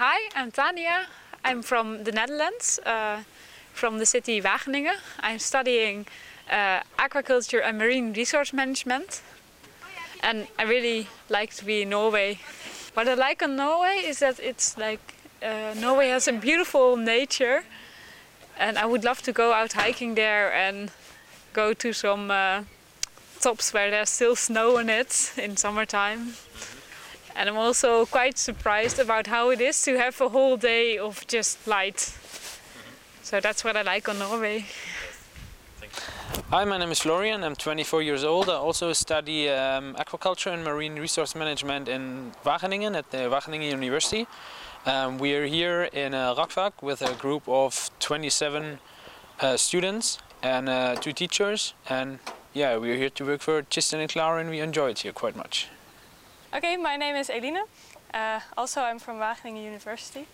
Hi, I'm Tania. I'm from the Netherlands, from the city Wageningen. I'm studying aquaculture and marine resource management. And I really like to be in Norway. What I like on Norway is that it's like Norway has a beautiful nature. And I would love to go out hiking there and go to some tops where there's still snow on it in summertime. And I'm also quite surprised about how it is to have a whole day of just light. So that's what I like on Norway. Hi, my name is Florian. I'm 24 years old. I also study aquaculture and marine resource management in Wageningen at the Wageningen University. We are here in Rakvak with a group of 27 students and 2 teachers. And yeah, we're here to work for Tristan and Clara, and we enjoy it here quite much. Okay, my name is Eline. Also, I'm from Wageningen University.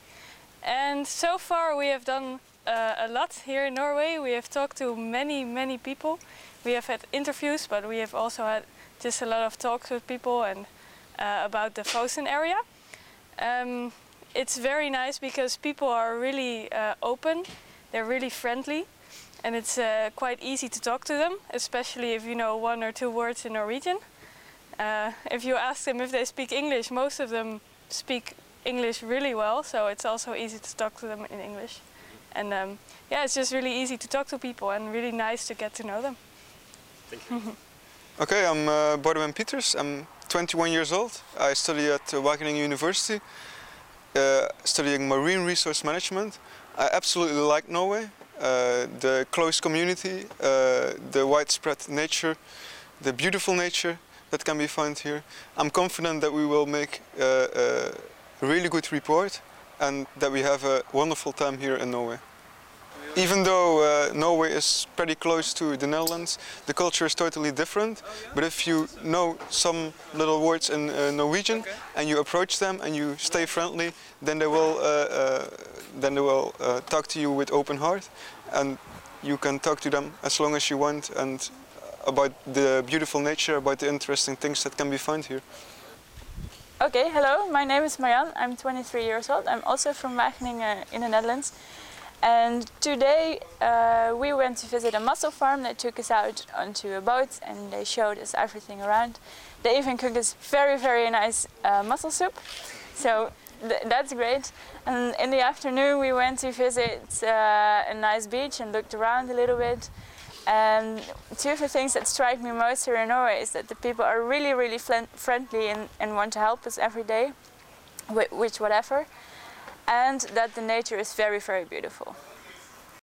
And so far we have done a lot here in Norway. We have talked to many people. We have had interviews, but we have also had just a lot of talks with people and about the Fosen area. It's very nice because people are really open, they're really friendly, and it's quite easy to talk to them, especially if you know 1 or 2 words in Norwegian. If you ask them if they speak English, most of them speak English really well, so it's also easy to talk to them in English. And yeah, it's just really easy to talk to people and really nice to get to know them. Thank you. Okay, I'm Boudewijn Pieters. I'm 21 years old. I study at Wageningen University, studying marine resource management. I absolutely like Norway. The close community, the widespread nature, the beautiful nature that can be found here. I'm confident that we will make a really good report and that we have a wonderful time here in Norway. Even though Norway is pretty close to the Netherlands, the culture is totally different. But if you know some little words in Norwegian and you approach them and you stay friendly, then they will talk to you with open heart, and you can talk to them as long as you want and about the beautiful nature, about the interesting things that can be found here. Okay, hello, my name is Marjan. I'm 23 years old. I'm also from Wageningen in the Netherlands. And today we went to visit a mussel farm. They took us out onto a boat and they showed us everything around. They even cooked us very nice mussel soup. So that's great. And in the afternoon we went to visit a nice beach and looked around a little bit. And 2 of the things that strike me most here in Norway is that the people are really friendly and want to help us every day with whatever, and that the nature is very beautiful.